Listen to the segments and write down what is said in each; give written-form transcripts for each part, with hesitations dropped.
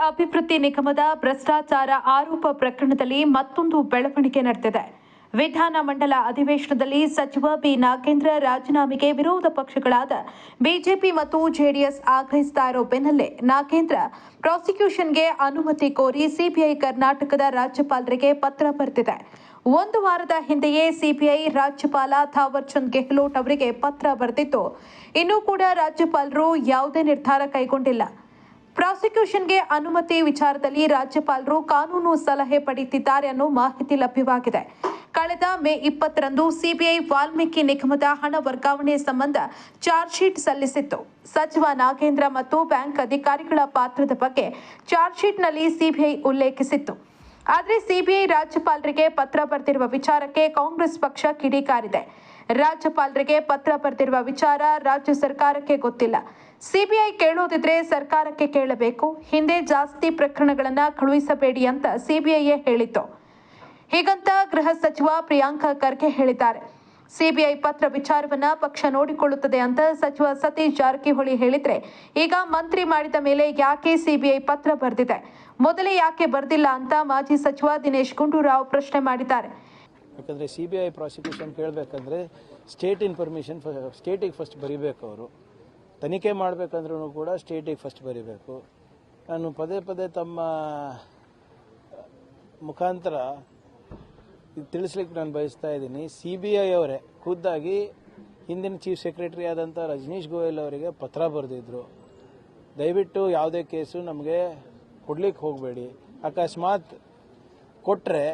ಅಭಿವೃದ್ಧಿ ನಿಗಮದ ಭ್ರಷ್ಟಾಚಾರ ಆರೋಪ ಪ್ರಕರಣದಲ್ಲಿ ಮತ್ತೊಂದು ಬೆಳವಣಿಗೆ ನಡೆದಿದೆ. ವಿಧಾನಮಂಡಲ ಅಧಿವೇಶನದಲ್ಲಿ ಸಚಿವ ಬಿ ನಾಗೇಂದ್ರ ರಾಜೀನಾಮೆಗೆ ವಿರೋಧ ಪಕ್ಷಗಳಾದ ಬಿಜೆಪಿ ಮತ್ತು ಜೆಡಿಎಸ್ ಆಗ್ರಹಿಸ್ತಾ ಇರೋ ಬೆನ್ನಲ್ಲೇ ನಾಗೇಂದ್ರ ಪ್ರಾಸಿಕ್ಯೂಷನ್ಗೆ ಅನುಮತಿ ಕೋರಿ ಸಿಬಿಐ ಕರ್ನಾಟಕದ ರಾಜ್ಯಪಾಲರಿಗೆ ಪತ್ರ ಬರೆದಿದೆ. ಒಂದು ವಾರದ ಹಿಂದೆಯೇ ಸಿಬಿಐ ರಾಜ್ಯಪಾಲ ಥಾವರ್ ಚಂದ್ ಗೆಹ್ಲೋಟ್ ಅವರಿಗೆ ಪತ್ರ ಬರೆದಿದ್ದು, ಇನ್ನೂ ಕೂಡ ರಾಜ್ಯಪಾಲರು ಯಾವುದೇ ನಿರ್ಧಾರ ಕೈಗೊಂಡಿಲ್ಲ. ಪ್ರಾಸಿಕ್ಯೂಷನ್ಗೆ ಅನುಮತಿ ವಿಚಾರದಲ್ಲಿ ರಾಜ್ಯಪಾಲರು ಕಾನೂನು ಸಲಹೆ ಪಡೆಯುತ್ತಿದ್ದಾರೆ ಅನ್ನೋ ಮಾಹಿತಿ ಲಭ್ಯವಾಗಿದೆ. ಕಳೆದ ಮೇ 20ರಂದು ಸಿಬಿಐ ವಾಲ್ಮೀಕಿ ನಿಗಮದ ಹಣ ವರ್ಗಾವಣೆ ಸಂಬಂಧ ಚಾರ್ಜ್ ಶೀಟ್ ಸಲ್ಲಿಸಿತ್ತು. ಸಚಿವ ನಾಗೇಂದ್ರ ಮತ್ತು ಬ್ಯಾಂಕ್ ಅಧಿಕಾರಿಗಳ ಪಾತ್ರದ ಬಗ್ಗೆ ಚಾರ್ಜ್ ಶೀಟ್ನಲ್ಲಿ ಸಿಬಿಐ ಉಲ್ಲೇಖಿಸಿತ್ತು. ಆದರೆ ಸಿಬಿಐ ರಾಜ್ಯಪಾಲರಿಗೆ ಪತ್ರ ಬರೆದಿರುವ ವಿಚಾರಕ್ಕೆ ಕಾಂಗ್ರೆಸ್ ಪಕ್ಷ ಕಿಡಿಕಾರಿದೆ. ರಾಜ್ಯಪಾಲರಿಗೆ ಪತ್ರ ಬರೆದಿರುವ ವಿಚಾರ ರಾಜ್ಯ ಸರ್ಕಾರಕ್ಕೆ ಗೊತ್ತಿಲ್ಲ. ಸಿಬಿಐ ಕೇಳೋದಿದ್ರೆ ಸರ್ಕಾರಕ್ಕೆ ಕೇಳಬೇಕು. ಹಿಂದೆ ಜಾಸ್ತಿ ಪ್ರಕರಣಗಳನ್ನ ಕಳುಹಿಸಬೇಡಿ ಅಂತ ಸಿಬಿಐಯೇ ಹೇಳಿತ್ತು. ಹೀಗಂತ ಗೃಹ ಸಚಿವ ಪ್ರಿಯಾಂಕ ಖರ್ಗೆ ಹೇಳಿದ್ದಾರೆ. ಸಿಬಿಐ ಪತ್ರ ವಿಚಾರವನ್ನ ಪಕ್ಷ ನೋಡಿಕೊಳ್ಳುತ್ತದೆ ಅಂತ ಸಚಿವ ಸತೀಶ್ ಜಾರಕಿಹೊಳಿ ಹೇಳಿದ್ರೆ, ಈಗ ಮಂತ್ರಿ ಮಾಡಿದ ಮೇಲೆ ಯಾಕೆ ಸಿಬಿಐ ಪತ್ರ ಬರೆದಿದೆ, ಮೊದಲೇ ಯಾಕೆ ಬರೆದಿಲ್ಲ ಅಂತ ಮಾಜಿ ಸಚಿವ ದಿನೇಶ್ ಗುಂಡೂರಾವ್ ಪ್ರಶ್ನೆ ಮಾಡಿದ್ದಾರೆ. ಯಾಕಂದರೆ ಸಿಬಿಐ ಪ್ರಾಸಿಕ್ಯೂಷನ್ ಕೇಳಬೇಕಂದ್ರೆ ಸ್ಟೇಟ್ ಇನ್ಫಾರ್ಮೇಷನ್ ಸ್ಟೇಟಿಗೆ ಫಸ್ಟ್ ಬರೀಬೇಕು. ಅವರು ತನಿಖೆ ಮಾಡಬೇಕಂದ್ರೂ ಕೂಡ ಸ್ಟೇಟಿಗೆ ಫಸ್ಟ್ ಬರೀಬೇಕು. ನಾನು ಪದೇ ಪದೇ ತಮ್ಮ ಮುಖಾಂತರ ತಿಳಿಸ್ಲಿಕ್ಕೆ ನಾನು ಬಯಸ್ತಾ ಇದ್ದೀನಿ. ಸಿಬಿಐ ಅವರೇ ಖುದ್ದಾಗಿ ಹಿಂದಿನ ಚೀಫ್ ಸೆಕ್ರೆಟರಿ ಆದಂಥ ರಜನೀಶ್ ಗೋಯಲ್ ಅವರಿಗೆ ಪತ್ರ ಬರೆದಿದ್ರು, ದಯವಿಟ್ಟು ಯಾವುದೇ ಕೇಸು ನಮಗೆ ಕೊಡ್ಲಿಕ್ಕೆ ಹೋಗಬೇಡಿ, ಅಕಸ್ಮಾತ್ ಕೊಟ್ಟರೆ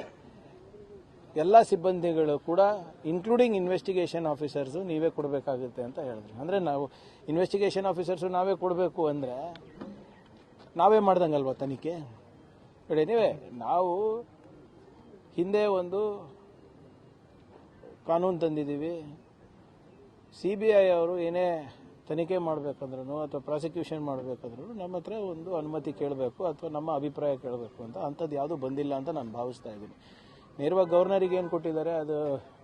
ಎಲ್ಲ ಸಿಬ್ಬಂದಿಗಳು ಕೂಡ ಇನ್ಕ್ಲೂಡಿಂಗ್ ಇನ್ವೆಸ್ಟಿಗೇಷನ್ ಆಫೀಸರ್ಸು ನೀವೇ ಕೊಡಬೇಕಾಗುತ್ತೆ ಅಂತ ಹೇಳಿದ್ರು. ಅಂದರೆ ನಾವು ಇನ್ವೆಸ್ಟಿಗೇಷನ್ ಆಫೀಸರ್ಸು ನಾವೇ ಕೊಡಬೇಕು ಅಂದರೆ ನಾವೇ ಮಾಡ್ದಂಗಲ್ವ ತನಿಖೆ. ಬಟ್ ಎನಿವೆ, ನಾವು ಹಿಂದೆ ಒಂದು ಕಾನೂನು ತಂದಿದ್ದೀವಿ. ಸಿಬಿಐ ಅವರು ಏನೇ ತನಿಖೆ ಮಾಡಬೇಕಂದ್ರೂ ಅಥವಾ ಪ್ರಾಸಿಕ್ಯೂಷನ್ ಮಾಡಬೇಕಂದ್ರೂ ನಮ್ಮ ಹತ್ರ ಒಂದು ಅನುಮತಿ ಕೇಳಬೇಕು ಅಥವಾ ನಮ್ಮ ಅಭಿಪ್ರಾಯ ಕೇಳಬೇಕು ಅಂತ. ಅಂಥದ್ದು ಯಾವುದೂ ಬಂದಿಲ್ಲ ಅಂತ ನಾನು ಭಾವಿಸ್ತಾ ಇದ್ದೀನಿ. ನೇರವಾಗಿ ಗವರ್ನರಿಗೆ ಏನು ಕೊಟ್ಟಿದ್ದಾರೆ ಅದು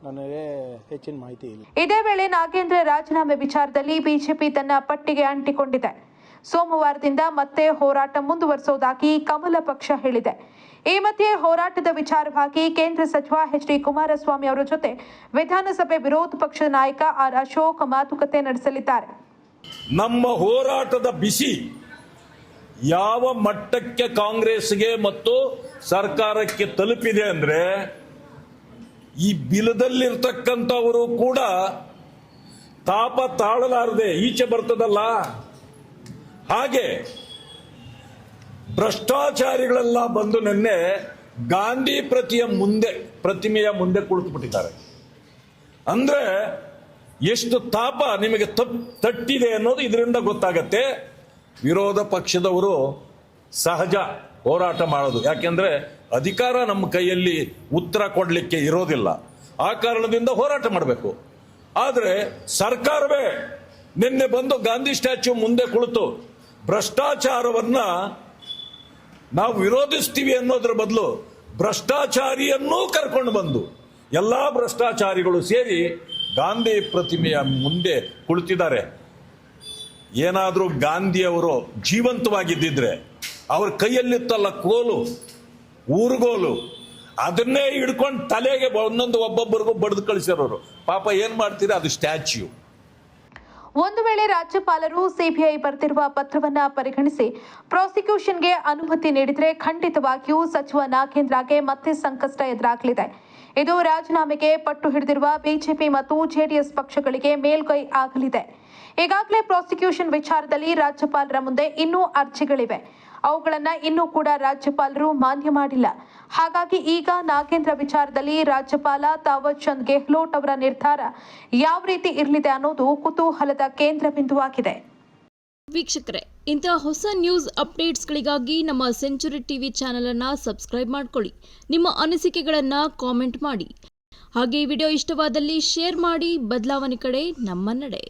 ನನಗೆ ಹೆಚ್ಚಿನ ಮಾಹಿತಿ ಇಲ್ಲ. ಇದೇ ವೇಳೆ ನಾಗೇಂದ್ರ ರಾಜೀನಾಮೆ ವಿಚಾರದಲ್ಲಿ ಬಿಜೆಪಿ ತನ್ನ ಪಟ್ಟಿಗೆ ಅಂಟಿಕೊಂಡಿದೆ. ಸೋಮವಾರದಿಂದ ಮತ್ತೆ ಹೋರಾಟ ಮುಂದುವರಿಸುವುದಾಗಿ ಕಮಲ ಪಕ್ಷ ಹೇಳಿದೆ. ಈ ಮಧ್ಯೆ ಹೋರಾಟದ ವಿಚಾರವಾಗಿ ಕೇಂದ್ರ ಸಚಿವ ಎಚ್.ಡಿ. ಕುಮಾರಸ್ವಾಮಿ ಅವರ ಜೊತೆ ವಿಧಾನಸಭೆ ವಿರೋಧ ಪಕ್ಷದ ನಾಯಕ ಆರ್ ಅಶೋಕ್ ಮಾತುಕತೆ ನಡೆಸಲಿದ್ದಾರೆ. ನಮ್ಮ ಹೋರಾಟದ ಬಿಸಿ ಯಾವ ಮಟ್ಟಕ್ಕೆ ಕಾಂಗ್ರೆಸ್ಗೆ ಮತ್ತು ಸರ್ಕಾರಕ್ಕೆ ತಲುಪಿದೆ ಅಂದ್ರೆ, ಈ ಬಿಲದಲ್ಲಿರ್ತಕ್ಕಂಥವರು ಕೂಡ ತಾಪ ತಾಳಲಾರದೆ ಈಚೆ ಬರ್ತದಲ್ಲ, ಹಾಗೆ ಭ್ರಷ್ಟಾಚಾರಿಗಳೆಲ್ಲ ಬಂದು ನಿನ್ನೆ ಗಾಂಧಿ ಪ್ರತಿಮೆಯ ಮುಂದೆ ಕುಳಿತುಬಿಟ್ಟಿದ್ದಾರೆ. ಅಂದ್ರೆ ಎಷ್ಟು ತಾಪ ನಿಮಗೆ ತಟ್ಟಿದೆ ಅನ್ನೋದು ಇದರಿಂದ ಗೊತ್ತಾಗತ್ತೆ. ವಿರೋಧ ಪಕ್ಷದವರು ಸಹಜ ಹೋರಾಟ ಮಾಡೋದು, ಯಾಕೆಂದ್ರೆ ಅಧಿಕಾರ ನಮ್ಮ ಕೈಯಲ್ಲಿ ಉತ್ತರ ಕೊಡಲಿಕ್ಕೆ ಇರೋದಿಲ್ಲ. ಆ ಕಾರಣದಿಂದ ಹೋರಾಟ ಮಾಡಬೇಕು. ಆದರೆ ಸರ್ಕಾರವೇ ನಿನ್ನೆ ಬಂದು ಗಾಂಧಿ ಸ್ಟ್ಯಾಚ್ಯೂ ಮುಂದೆ ಕುಳಿತು ಭ್ರಷ್ಟಾಚಾರವನ್ನ ನಾವು ವಿರೋಧಿಸ್ತೀವಿ ಅನ್ನೋದ್ರ ಬದಲು ಭ್ರಷ್ಟಾಚಾರಿಯನ್ನೂ ಕರ್ಕೊಂಡು ಬಂದು ಎಲ್ಲಾ ಭ್ರಷ್ಟಾಚಾರಿಗಳು ಸೇರಿ ಗಾಂಧಿ ಪ್ರತಿಮೆಯ ಮುಂದೆ ಕುಳಿತಿದ್ದಾರೆ. ಏನಾದರೂ ಗಾಂಧಿಯವರು ಜೀವಂತವಾಗಿದ್ದಿದ್ರೆ ಅವ್ರ ಕೈಯಲ್ಲಿತ್ತಲ್ಲ ಕೋಲು, ಊರುಗೋಲು, ಅದನ್ನೇ ಹಿಡ್ಕೊಂಡು ತಲೆಗೆ ಒಂದೊಂದು ಒಬ್ಬೊಬ್ಬರಿಗೂ ಬಡ್ದು ಕಳಿಸಿರೋರು. ಪಾಪ ಏನ್ ಮಾಡ್ತೀರಾ, ಅದು ಸ್ಟ್ಯಾಚ್ಯೂ. ಒಂದು ವೇಳೆ ರಾಜ್ಯಪಾಲರು ಸಿಬಿಐ ಬರೆದಿರುವ ಪತ್ರವನ್ನ ಪರಿಗಣಿಸಿ ಪ್ರಾಸಿಕ್ಯೂಷನ್ಗೆ ಅನುಮತಿ ನೀಡಿದರೆ ಖಂಡಿತವಾಗಿಯೂ ಸಚಿವ ನಾಗೇಂದ್ರಗೆ ಮತ್ತೆ ಸಂಕಷ್ಟ ಎದುರಾಗಲಿದೆ. ಇದು ರಾಜೀನಾಮೆಗೆ ಪಟ್ಟು ಹಿಡಿದಿರುವ ಬಿಜೆಪಿ ಮತ್ತು ಜೆಡಿಎಸ್ ಪಕ್ಷಗಳಿಗೆ ಮೇಲ್ಗೈ ಆಗಲಿದೆ. ಈಗಾಗಲೇ ಪ್ರಾಸಿಕ್ಯೂಷನ್ ವಿಚಾರದಲ್ಲಿ ರಾಜ್ಯಪಾಲರ ಮುಂದೆ ಇನ್ನೂ ಅರ್ಜಿಗಳಿವೆ. ಅವುಗಳನ್ನು ಇನ್ನೂ ಕೂಡ ರಾಜ್ಯಪಾಲರು ಮಾನ್ಯ ಮಾಡಿಲ್ಲ. ಹಾಗಾಗಿ ಈಗ ನಾಗೇಂದ್ರ ವಿಚಾರದಲ್ಲಿ ರಾಜ್ಯಪಾಲ ಥಾವರ್ ಚಂದ್ ಗೆಹ್ಲೋಟ್ ಅವರ ನಿರ್ಧಾರ ಯಾವ ರೀತಿ ಇರಲಿದೆ ಅನ್ನೋದು ಕುತೂಹಲದ ಕೇಂದ್ರ ಬಿಂದುವಾಗಿದೆ. ವೀಕ್ಷಕರೇ, ಇಂತಹ ಹೊಸ ನ್ಯೂಸ್ ಅಪ್ಡೇಟ್ಸ್ಗಳಿಗಾಗಿ ನಮ್ಮ ಸೆಂಚುರಿ ಟಿವಿ ಚಾನೆಲ್ ಅನ್ನು ಸಬ್ಸ್ಕ್ರೈಬ್ ಮಾಡ್ಕೊಳ್ಳಿ. ನಿಮ್ಮ ಅನಿಸಿಕೆಗಳನ್ನು ಕಾಮೆಂಟ್ ಮಾಡಿ. ಹಾಗೆ ಈ ವಿಡಿಯೋ ಇಷ್ಟವಾದಲ್ಲಿ ಶೇರ್ ಮಾಡಿ. ಬದಲಾವಣೆ ಕಡೆ ನಮ್ಮ ನಡೆ.